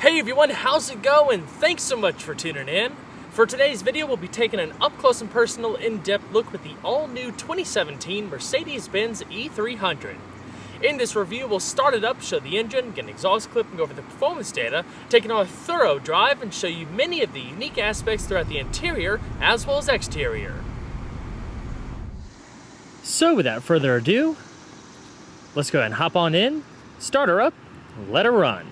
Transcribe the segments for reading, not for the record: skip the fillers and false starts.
Hey everyone, how's it going? Thanks so much for tuning in. For today's video, we'll be taking an up-close and personal, in-depth look with the all-new 2017 Mercedes-Benz E300. In this review, we'll start it up, show the engine, get an exhaust clip, and go over the performance data, take it on a thorough drive, and show you many of the unique aspects throughout the interior as well as exterior. So without further ado, let's go ahead and hop on in, start her up, and let her run.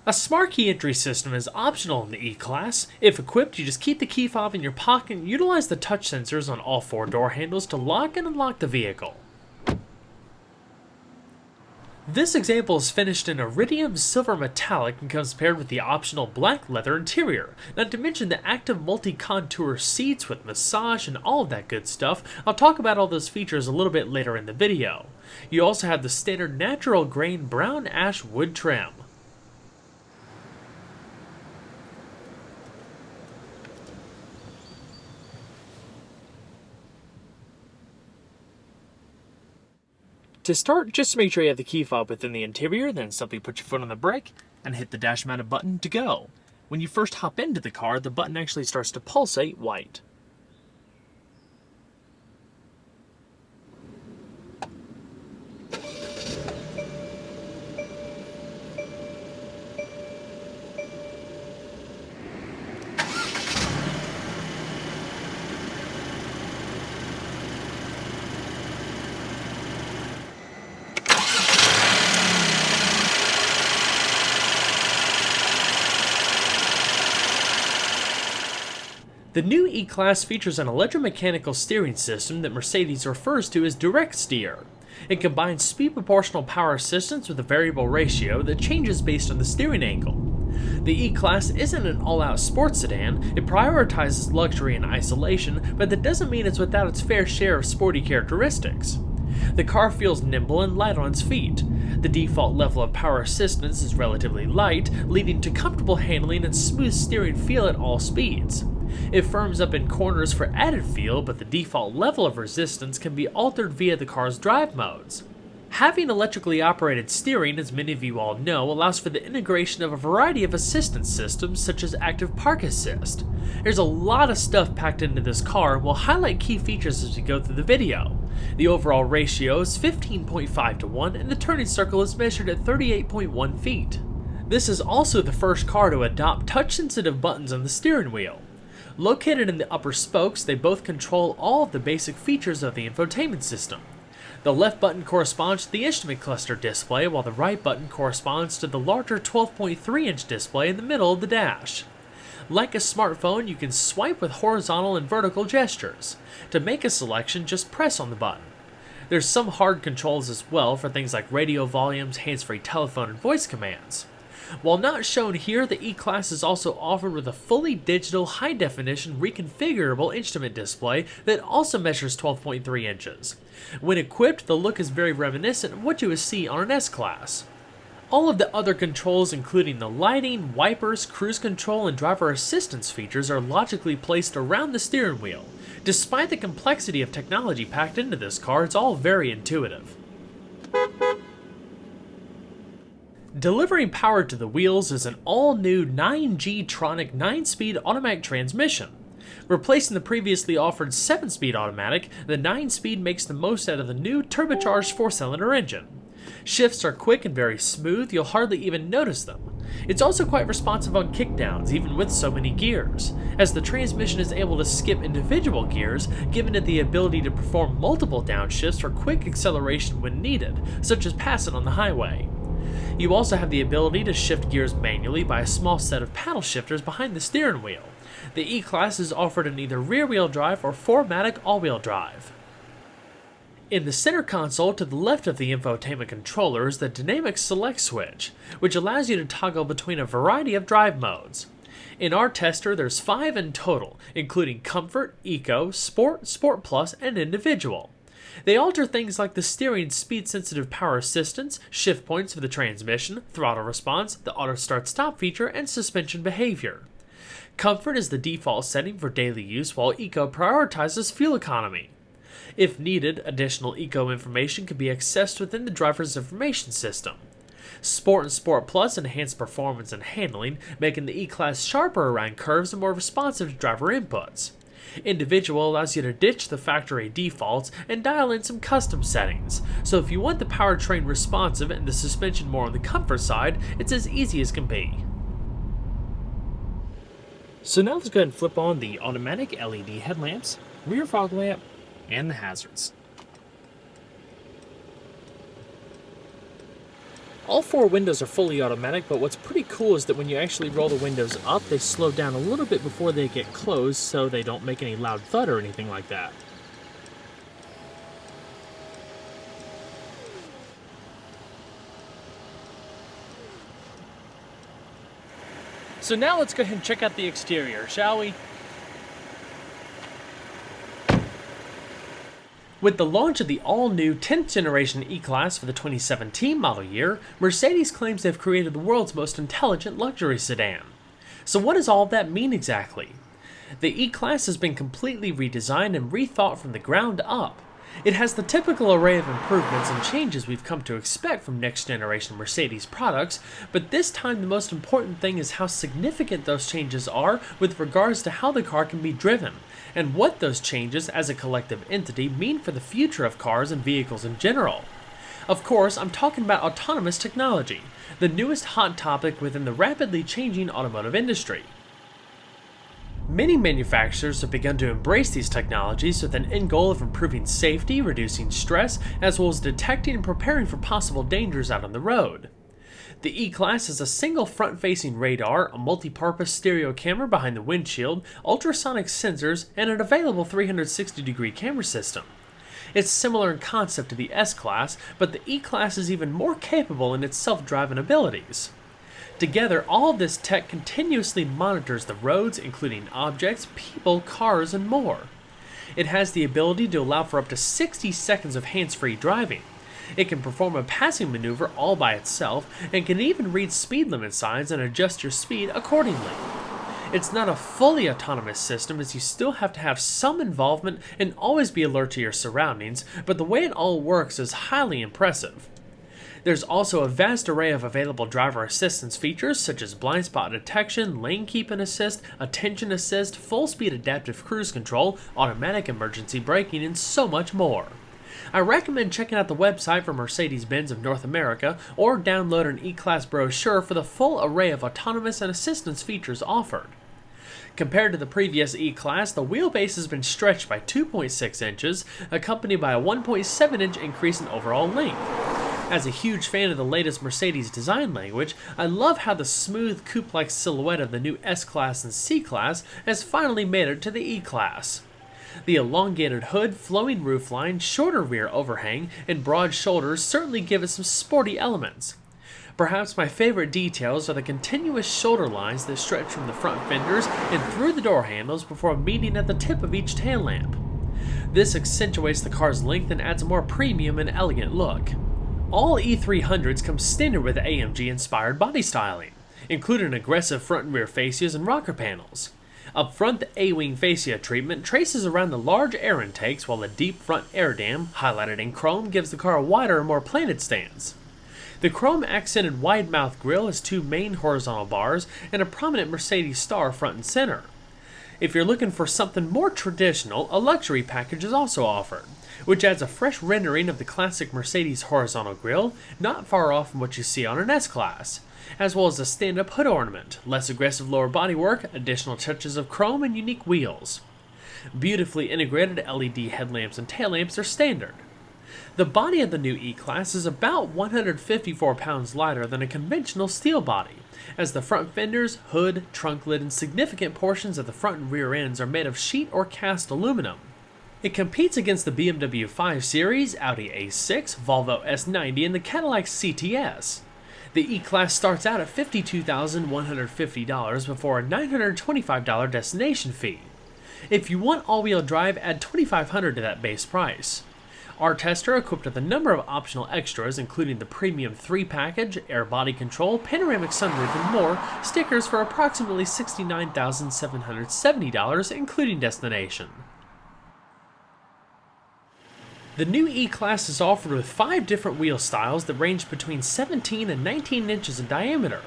A smart key entry system is optional in the E-Class. If equipped, you just keep the key fob in your pocket and utilize the touch sensors on all four door handles to lock and unlock the vehicle. This example is finished in iridium silver metallic and comes paired with the optional black leather interior, not to mention the active multi-contour seats with massage and all of that good stuff. I'll talk about all those features a little bit later in the video. You also have the standard natural grain brown ash wood trim. To start, just make sure you have the key fob within the interior, then simply put your foot on the brake and hit the dash mounted button to go. When you first hop into the car, the button actually starts to pulsate white. The new E-Class features an electromechanical steering system that Mercedes refers to as direct steer. It combines speed proportional power assistance with a variable ratio that changes based on the steering angle. The E-Class isn't an all-out sports sedan. It prioritizes luxury and isolation, but that doesn't mean it's without its fair share of sporty characteristics. The car feels nimble and light on its feet. The default level of power assistance is relatively light, leading to comfortable handling and smooth steering feel at all speeds. It firms up in corners for added feel, but the default level of resistance can be altered via the car's drive modes. Having electrically operated steering, as many of you all know, allows for the integration of a variety of assistance systems such as active park assist. There's a lot of stuff packed into this car, and we'll highlight key features as we go through the video. The overall ratio is 15.5 to 1, and the turning circle is measured at 38.1 feet. This is also the first car to adopt touch-sensitive buttons on the steering wheel. Located in the upper spokes, they both control all of the basic features of the infotainment system. The left button corresponds to the instrument cluster display, while the right button corresponds to the larger 12.3-inch display in the middle of the dash. Like a smartphone, you can swipe with horizontal and vertical gestures. To make a selection, just press on the button. There's some hard controls as well for things like radio volumes, hands-free telephone, and voice commands. While not shown here, the E-Class is also offered with a fully digital, high-definition, reconfigurable instrument display that also measures 12.3 inches. When equipped, the look is very reminiscent of what you would see on an S-Class. All of the other controls, including the lighting, wipers, cruise control, and driver assistance features, are logically placed around the steering wheel. Despite the complexity of technology packed into this car, it's all very intuitive. Delivering power to the wheels is an all-new 9G-tronic 9-speed automatic transmission. Replacing the previously offered 7-speed automatic, the 9-speed makes the most out of the new turbocharged 4-cylinder engine. Shifts are quick and very smooth, you'll hardly even notice them. It's also quite responsive on kickdowns, even with so many gears, as the transmission is able to skip individual gears, giving it the ability to perform multiple downshifts for quick acceleration when needed, such as passing on the highway. You also have the ability to shift gears manually by a small set of paddle shifters behind the steering wheel. The E-Class is offered in either rear-wheel drive or 4MATIC all-wheel drive. In the center console to the left of the infotainment controller is the dynamic select switch, which allows you to toggle between a variety of drive modes. In our tester, there's 5 in total, including Comfort, Eco, Sport, Sport Plus, and Individual. They alter things like the steering speed-sensitive power assistance, shift points for the transmission, throttle response, the auto start-stop feature, and suspension behavior. Comfort is the default setting for daily use, while Eco prioritizes fuel economy. If needed, additional eco information can be accessed within the driver's information system. Sport and Sport Plus enhance performance and handling, making the E-Class sharper around curves and more responsive to driver inputs. Individual allows you to ditch the factory defaults and dial in some custom settings, so if you want the powertrain responsive and the suspension more on the comfort side, it's as easy as can be. So now let's go ahead and flip on the automatic LED headlamps, rear fog lamp, and the hazards. All four windows are fully automatic, but what's pretty cool is that when you actually roll the windows up, they slow down a little bit before they get closed so they don't make any loud thud or anything like that. So now let's go ahead and check out the exterior, shall we? With the launch of the all-new 10th generation E-Class for the 2017 model year, Mercedes claims they've created the world's most intelligent luxury sedan. So what does all of that mean exactly? The E-Class has been completely redesigned and rethought from the ground up. It has the typical array of improvements and changes we've come to expect from next-generation Mercedes products, but this time the most important thing is how significant those changes are with regards to how the car can be driven, and what those changes as a collective entity mean for the future of cars and vehicles in general. Of course, I'm talking about autonomous technology, the newest hot topic within the rapidly changing automotive industry. Many manufacturers have begun to embrace these technologies with an end goal of improving safety, reducing stress, as well as detecting and preparing for possible dangers out on the road. The E-Class has a single front-facing radar, a multi-purpose stereo camera behind the windshield, ultrasonic sensors, and an available 360-degree camera system. It's similar in concept to the S-Class, but the E-Class is even more capable in its self-driving abilities. Together, all of this tech continuously monitors the roads, including objects, people, cars, and more. It has the ability to allow for up to 60 seconds of hands-free driving. It can perform a passing maneuver all by itself, and can even read speed limit signs and adjust your speed accordingly. It's not a fully autonomous system, as you still have to have some involvement and always be alert to your surroundings, but the way it all works is highly impressive. There's also a vast array of available driver assistance features such as blind spot detection, lane keeping assist, attention assist, full speed adaptive cruise control, automatic emergency braking, and so much more. I recommend checking out the website for Mercedes-Benz of North America or download an E-Class brochure for the full array of autonomous and assistance features offered. Compared to the previous E-Class, the wheelbase has been stretched by 2.6 inches, accompanied by a 1.7 inch increase in overall length. As a huge fan of the latest Mercedes design language, I love how the smooth coupe-like silhouette of the new S-Class and C-Class has finally made it to the E-Class. The elongated hood, flowing roofline, shorter rear overhang, and broad shoulders certainly give it some sporty elements. Perhaps my favorite details are the continuous shoulder lines that stretch from the front fenders and through the door handles before meeting at the tip of each tail lamp. This accentuates the car's length and adds a more premium and elegant look. All E300s come standard with AMG-inspired body styling, including aggressive front and rear fascias and rocker panels. Up front, the A-wing fascia treatment traces around the large air intakes, while the deep front air dam, highlighted in chrome, gives the car a wider and more planted stance. The chrome-accented wide-mouth grille has two main horizontal bars and a prominent Mercedes star front and center. If you're looking for something more traditional, a luxury package is also offered, which adds a fresh rendering of the classic Mercedes horizontal grille, not far off from what you see on an S-Class, as well as a stand-up hood ornament, less aggressive lower bodywork, additional touches of chrome, and unique wheels. Beautifully integrated LED headlamps and tail lamps are standard. The body of the new E-Class is about 154 pounds lighter than a conventional steel body, as the front fenders, hood, trunk lid, and significant portions of the front and rear ends are made of sheet or cast aluminum. It competes against the BMW 5 Series, Audi A6, Volvo S90, and the Cadillac CTS. The E-Class starts out at $52,150 before a $925 destination fee. If you want all-wheel drive, add $2,500 to that base price. Our tester equipped with a number of optional extras, including the Premium 3 package, air body control, panoramic sunroof, and more, stickers for approximately $69,770, including destination. The new E-Class is offered with 5 different wheel styles that range between 17 and 19 inches in diameter.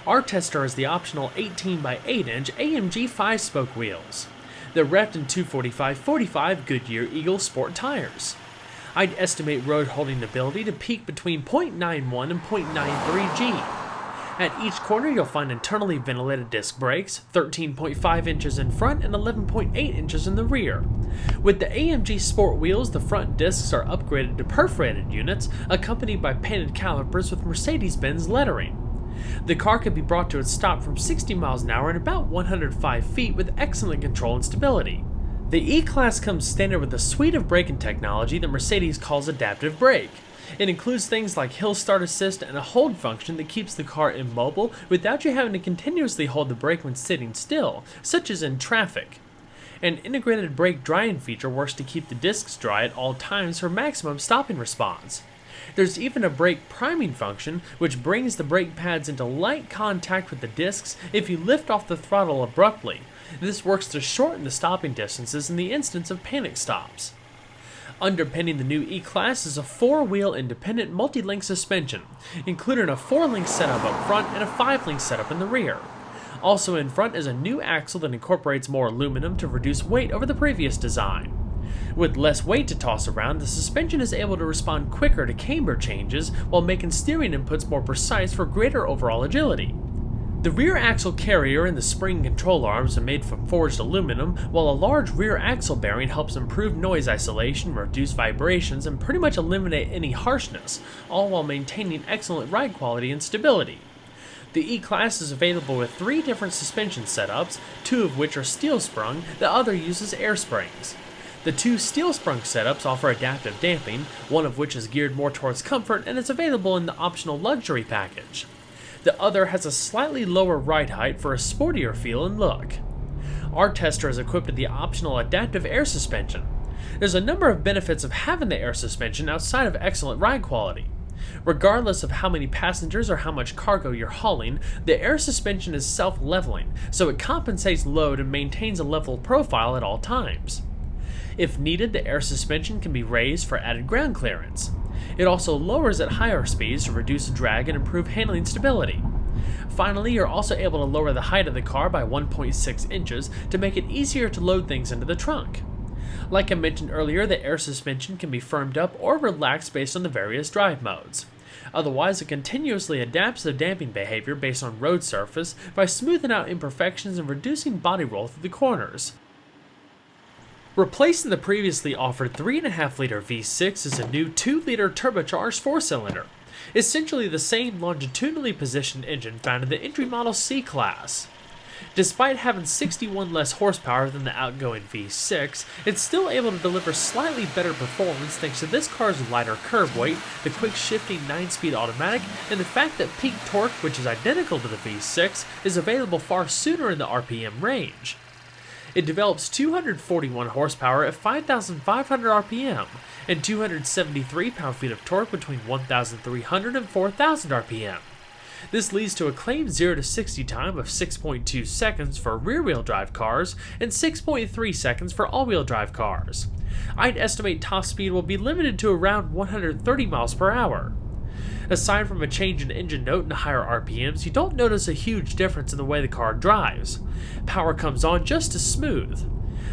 Our tester has the optional 18 by 8 inch AMG 5-spoke wheels. They're wrapped in 245/45 Goodyear Eagle Sport tires. I'd estimate road holding ability to peak between 0.91 and 0.93 G. At each corner you'll find internally ventilated disc brakes, 13.5 inches in front and 11.8 inches in the rear. With the AMG Sport wheels, the front discs are upgraded to perforated units, accompanied by painted calipers with Mercedes-Benz lettering. The car can be brought to a stop from 60 miles an hour in about 105 feet with excellent control and stability. The E-Class comes standard with a suite of braking technology that Mercedes calls adaptive brake. It includes things like hill start assist and a hold function that keeps the car immobile without you having to continuously hold the brake when sitting still, such as in traffic. An integrated brake drying feature works to keep the discs dry at all times for maximum stopping response. There's even a brake priming function, which brings the brake pads into light contact with the discs if you lift off the throttle abruptly. This works to shorten the stopping distances in the instance of panic stops. Underpinning the new E-Class is a 4-wheel independent multi-link suspension, including a 4-link setup up front and a 5-link setup in the rear. Also in front is a new axle that incorporates more aluminum to reduce weight over the previous design. With less weight to toss around, the suspension is able to respond quicker to camber changes while making steering inputs more precise for greater overall agility. The rear axle carrier and the spring control arms are made from forged aluminum, while a large rear axle bearing helps improve noise isolation, reduce vibrations, and pretty much eliminate any harshness, all while maintaining excellent ride quality and stability. The E-Class is available with 3 different suspension setups, 2 of which are steel sprung, the other uses air springs. The 2 steel sprung setups offer adaptive damping, one of which is geared more towards comfort and is available in the optional luxury package. The other has a slightly lower ride height for a sportier feel and look. Our tester is equipped with the optional adaptive air suspension. There's a number of benefits of having the air suspension outside of excellent ride quality. Regardless of how many passengers or how much cargo you're hauling, the air suspension is self-leveling, so it compensates load and maintains a level profile at all times. If needed, the air suspension can be raised for added ground clearance. It also lowers at higher speeds to reduce drag and improve handling stability. Finally, you're also able to lower the height of the car by 1.6 inches to make it easier to load things into the trunk. Like I mentioned earlier, the air suspension can be firmed up or relaxed based on the various drive modes. Otherwise, it continuously adapts the damping behavior based on road surface by smoothing out imperfections and reducing body roll through the corners. Replacing the previously offered 3.5-liter V6 is a new 2-liter turbocharged 4-cylinder, essentially the same longitudinally positioned engine found in the entry-model C-Class. Despite having 61 less horsepower than the outgoing V6, it's still able to deliver slightly better performance thanks to this car's lighter curb weight, the quick shifting 9-speed automatic, and the fact that peak torque, which is identical to the V6, is available far sooner in the RPM range. It develops 241 horsepower at 5,500 RPM and 273 pound-feet of torque between 1,300 and 4,000 RPM. This leads to a claimed 0 to 60 time of 6.2 seconds for rear-wheel drive cars and 6.3 seconds for all-wheel drive cars. I'd estimate top speed will be limited to around 130 miles per hour. Aside from a change in engine note and higher RPMs, you don't notice a huge difference in the way the car drives. Power comes on just as smooth.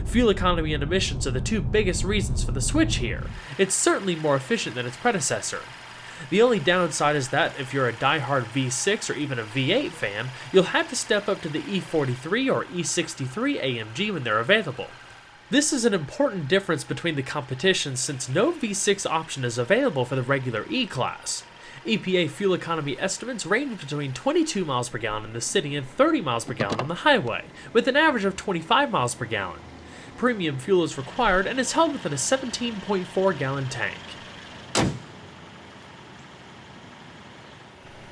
Fuel economy and emissions are the 2 biggest reasons for the switch here. It's certainly more efficient than its predecessor. The only downside is that if you're a die-hard V6 or even a V8 fan, you'll have to step up to the E43 or E63 AMG when they're available. This is an important difference between the competition since no V6 option is available for the regular E-Class. EPA fuel economy estimates range between 22 miles per gallon in the city and 30 miles per gallon on the highway, with an average of 25 miles per gallon. Premium fuel is required and is held within a 17.4-gallon tank.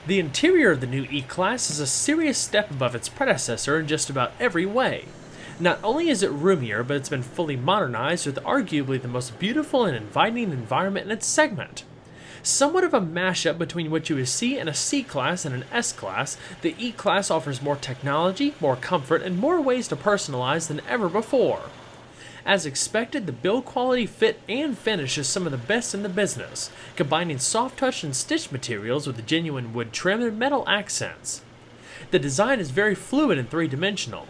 The interior of the new E-Class is a serious step above its predecessor in just about every way. Not only is it roomier, but it's been fully modernized with arguably the most beautiful and inviting environment in its segment. Somewhat of a mashup between what you would see in a C-Class and an S-Class, the E-Class offers more technology, more comfort, and more ways to personalize than ever before. As expected, the build quality, fit, and finish is some of the best in the business, combining soft touch and stitched materials with genuine wood trim and metal accents. The design is very fluid and three-dimensional.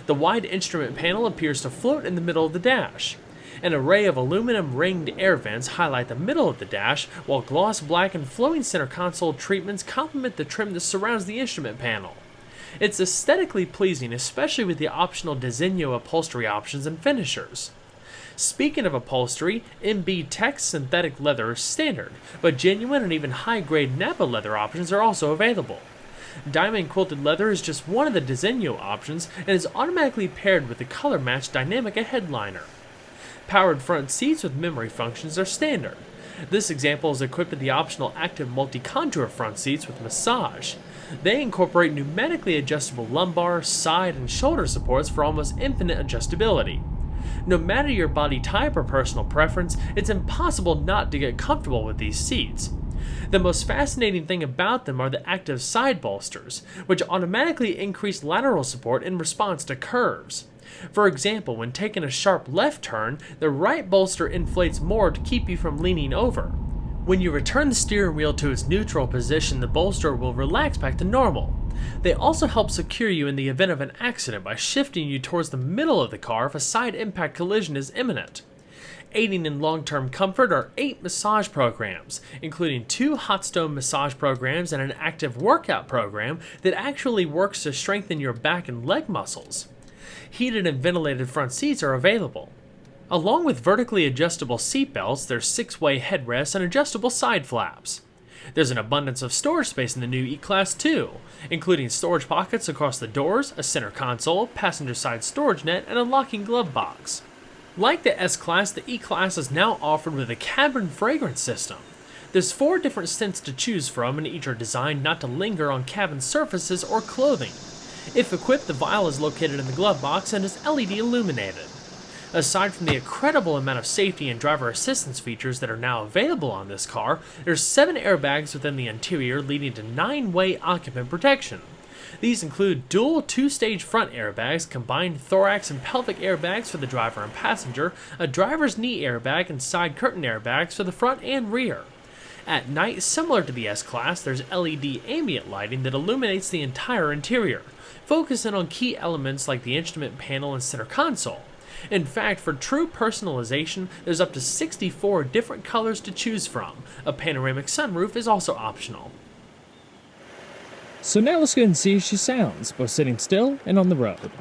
The wide instrument panel appears to float in the middle of the dash. An array of aluminum ringed air vents highlight the middle of the dash, while gloss black and flowing center console treatments complement the trim that surrounds the instrument panel. It's aesthetically pleasing, especially with the optional Designo upholstery options and finishers. Speaking of upholstery, MB Tech synthetic leather is standard, but genuine and even high-grade Napa leather options are also available. Diamond quilted leather is just one of the Designo options and is automatically paired with the color-matched Dynamica headliner. Powered front seats with memory functions are standard. This example is equipped with the optional active multi-contour front seats with massage. They incorporate pneumatically adjustable lumbar, side, and shoulder supports for almost infinite adjustability. No matter your body type or personal preference, it's impossible not to get comfortable with these seats. The most fascinating thing about them are the active side bolsters, which automatically increase lateral support in response to curves. For example, when taking a sharp left turn, the right bolster inflates more to keep you from leaning over. When you return the steering wheel to its neutral position, the bolster will relax back to normal. They also help secure you in the event of an accident by shifting you towards the middle of the car if a side impact collision is imminent. Aiding in long-term comfort are 8 massage programs, including 2 hot stone massage programs and an active workout program that actually works to strengthen your back and leg muscles. Heated and ventilated front seats are available. Along with vertically adjustable seat belts, there's 6-way headrests and adjustable side flaps. There's an abundance of storage space in the new E-Class too, including storage pockets across the doors, a center console, passenger side storage net, and a locking glove box. Like the S-Class, the E-Class is now offered with a cabin fragrance system. There's 4 different scents to choose from, and each are designed not to linger on cabin surfaces or clothing. If equipped, the vial is located in the glove box and is LED illuminated. Aside from the incredible amount of safety and driver assistance features that are now available on this car, there's 7 airbags within the interior, leading to 9-way occupant protection. These include dual 2-stage front airbags, combined thorax and pelvic airbags for the driver and passenger, a driver's knee airbag, and side curtain airbags for the front and rear. At night, similar to the S-Class, there's LED ambient lighting that illuminates the entire interior, focusing on key elements like the instrument panel and center console. In fact, for true personalization, there's up to 64 different colors to choose from. A panoramic sunroof is also optional. So now let's go and see how she sounds, both sitting still and on the road.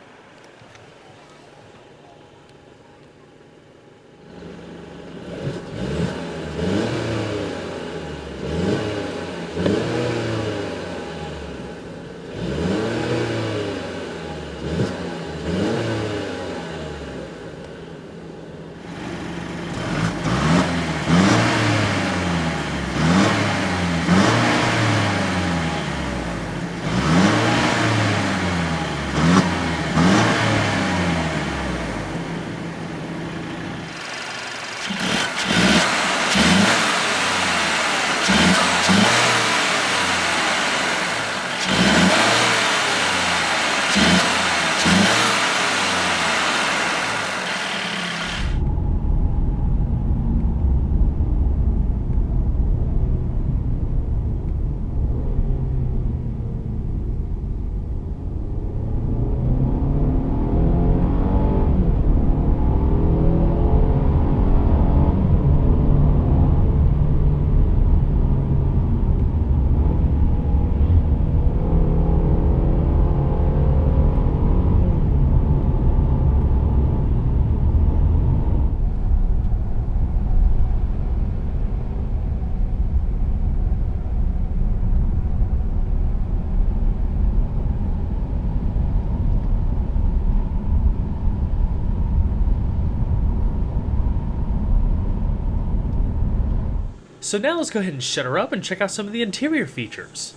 So now let's go ahead and shut her up and check out some of the interior features.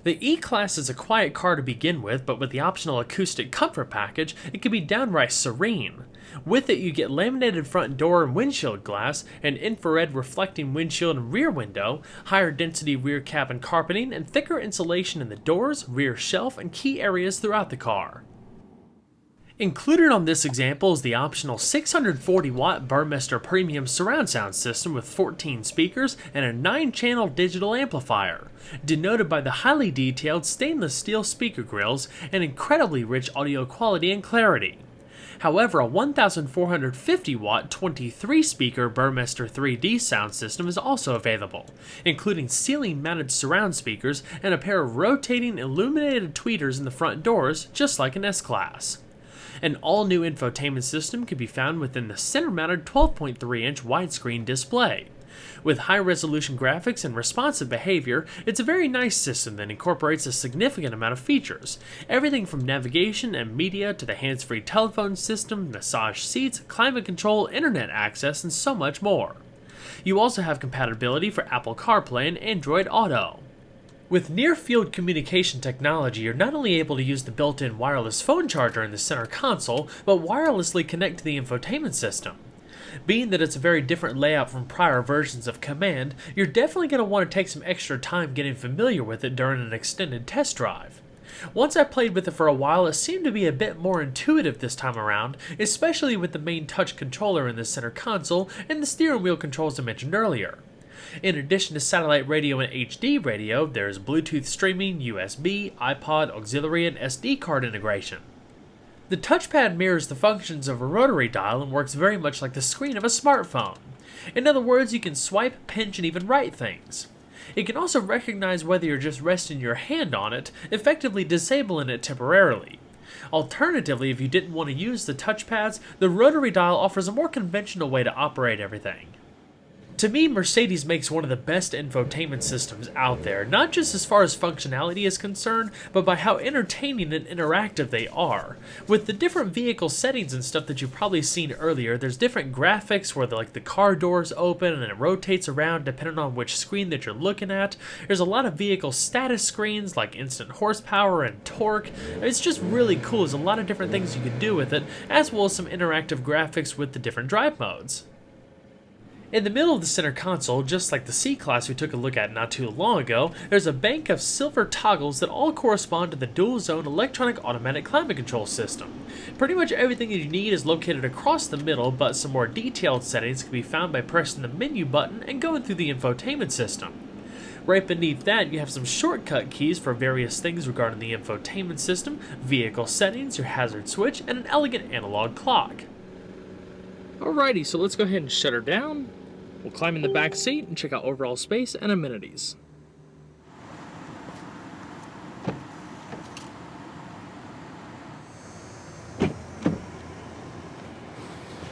The E-Class is a quiet car to begin with, but with the optional acoustic comfort package, it can be downright serene. With it, you get laminated front door and windshield glass, an infrared reflecting windshield and rear window, higher density rear cabin carpeting, and thicker insulation in the doors, rear shelf, and key areas throughout the car. Included on this example is the optional 640-watt Burmester Premium surround sound system with 14 speakers and a 9-channel digital amplifier, denoted by the highly detailed stainless steel speaker grills and incredibly rich audio quality and clarity. However, a 1,450-watt 23-speaker Burmester 3D sound system is also available, including ceiling-mounted surround speakers and a pair of rotating illuminated tweeters in the front doors, just like an S-Class. An all-new infotainment system can be found within the center-mounted 12.3-inch widescreen display. With high-resolution graphics and responsive behavior, it's a very nice system that incorporates a significant amount of features, everything from navigation and media to the hands-free telephone system, massage seats, climate control, internet access, and so much more. You also have compatibility for Apple CarPlay and Android Auto. With near-field communication technology, you're not only able to use the built-in wireless phone charger in the center console, but wirelessly connect to the infotainment system. Being that it's a very different layout from prior versions of Command, you're definitely going to want to take some extra time getting familiar with it during an extended test drive. Once I played with it for a while, it seemed to be a bit more intuitive this time around, especially with the main touch controller in the center console and the steering wheel controls I mentioned earlier. In addition to satellite radio and HD radio, there's Bluetooth streaming, USB, iPod, auxiliary, and SD card integration. The touchpad mirrors the functions of a rotary dial and works very much like the screen of a smartphone. In other words, you can swipe, pinch, and even write things. It can also recognize whether you're just resting your hand on it, effectively disabling it temporarily. Alternatively, if you didn't want to use the touchpads, the rotary dial offers a more conventional way to operate everything. To me, Mercedes makes one of the best infotainment systems out there, not just as far as functionality is concerned, but by how entertaining and interactive they are. With the different vehicle settings and stuff that you've probably seen earlier, there's different graphics where the car doors open and it rotates around depending on which screen that you're looking at. There's a lot of vehicle status screens like instant horsepower and torque. It's just really cool. There's a lot of different things you can do with it, as well as some interactive graphics with the different drive modes. In the middle of the center console, just like the C-Class we took a look at not too long ago, there's a bank of silver toggles that all correspond to the dual-zone electronic automatic climate control system. Pretty much everything that you need is located across the middle, but some more detailed settings can be found by pressing the menu button and going through the infotainment system. Right beneath that, you have some shortcut keys for various things regarding the infotainment system, vehicle settings, your hazard switch, and an elegant analog clock. Alrighty, so let's go ahead and shut her down. We'll climb in the back seat and check out overall space and amenities.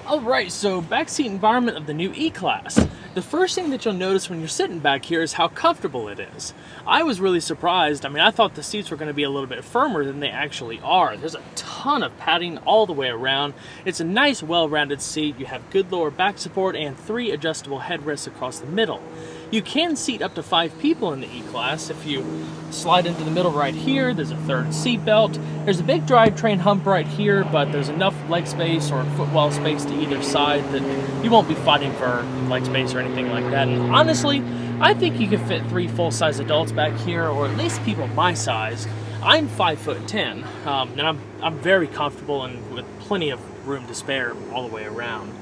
Alright, so backseat environment of the new E-Class. The first thing that you'll notice when you're sitting back here is how comfortable it is. I was really surprised. I thought the seats were going to be a little bit firmer than they actually are. There's a ton of padding all the way around. It's a nice, well-rounded seat. You have good lower back support and 3 adjustable headrests across the middle. You can seat up to 5 people in the E-Class. If you slide into the middle right here, there's a third seat belt. There's a big drivetrain hump right here, but there's enough leg space or footwell space to either side that you won't be fighting for leg space or anything like that. And honestly, I think you can fit 3 full-size adults back here, or at least people my size. I'm 5'10", and I'm very comfortable and with plenty of room to spare all the way around.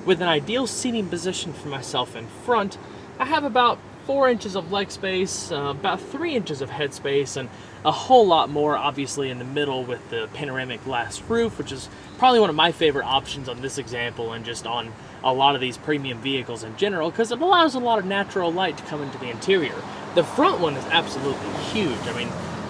With an ideal seating position for myself in front, I have about 4 inches of leg space, about 3 inches of head space, and a whole lot more obviously in the middle with the panoramic glass roof, which is probably one of my favorite options on this example and just on a lot of these premium vehicles in general, because it allows a lot of natural light to come into the interior. The front one is absolutely huge.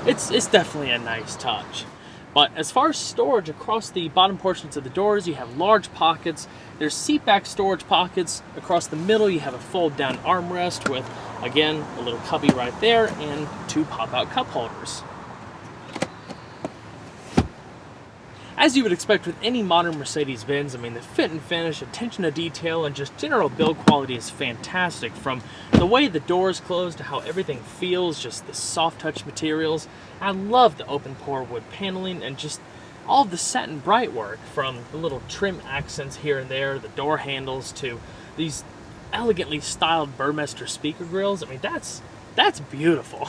It's definitely a nice touch. But as far as storage, across the bottom portions of the doors, you have large pockets. There's seat back storage pockets. Across the middle, you have a fold-down armrest with, again, a little cubby right there and 2 pop-out cup holders. As you would expect with any modern Mercedes-Benz, the fit and finish, attention to detail, and just general build quality is fantastic. From the way the doors close to how everything feels, just the soft touch materials. I love the open pore wood paneling and just all of the satin bright work, from the little trim accents here and there, the door handles, to these elegantly styled Burmester speaker grills. I mean, that's beautiful.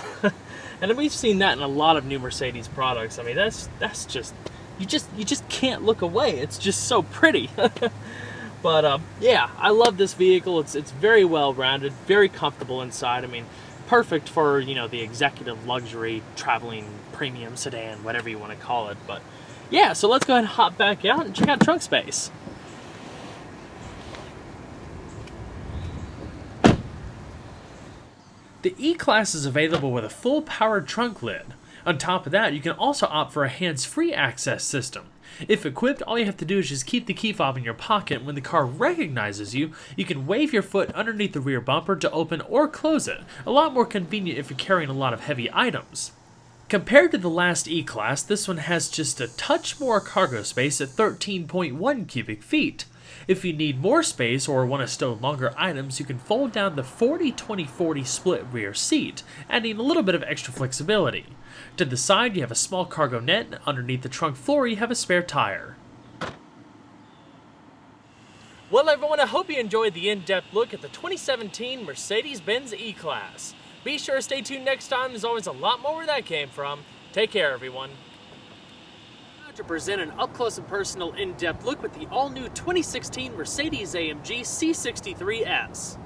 And we've seen that in a lot of new Mercedes products. I mean, that's just you just can't look away. It's just so pretty. But yeah, I love this vehicle. It's very well rounded, very comfortable inside. I mean, perfect for, you know, the executive luxury traveling premium sedan, whatever you want to call it. But yeah, so let's go ahead and hop back out and check out trunk space. The E-Class is available with a full powered trunk lid. On top of that, you can also opt for a hands-free access system. If equipped, all you have to do is just keep the key fob in your pocket, and when the car recognizes you, you can wave your foot underneath the rear bumper to open or close it. A lot more convenient if you're carrying a lot of heavy items. Compared to the last E-Class, this one has just a touch more cargo space at 13.1 cubic feet. If you need more space or want to stow longer items, you can fold down the 40-20-40 split rear seat, adding a little bit of extra flexibility. To the side, you have a small cargo net, and underneath the trunk floor, you have a spare tire. Well, everyone, I hope you enjoyed the in-depth look at the 2017 Mercedes-Benz E-Class. Be sure to stay tuned next time. There's always a lot more where that came from. Take care, everyone. To present an up-close and personal in-depth look with the all-new 2016 Mercedes-AMG C63S.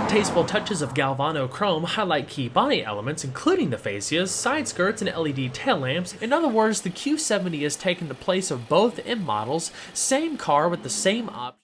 Tasteful touches of Galvano chrome highlight key body elements, including the fascias, side skirts, and LED tail lamps. In other words, the Q70 has taken the place of both M models, same car with the same options.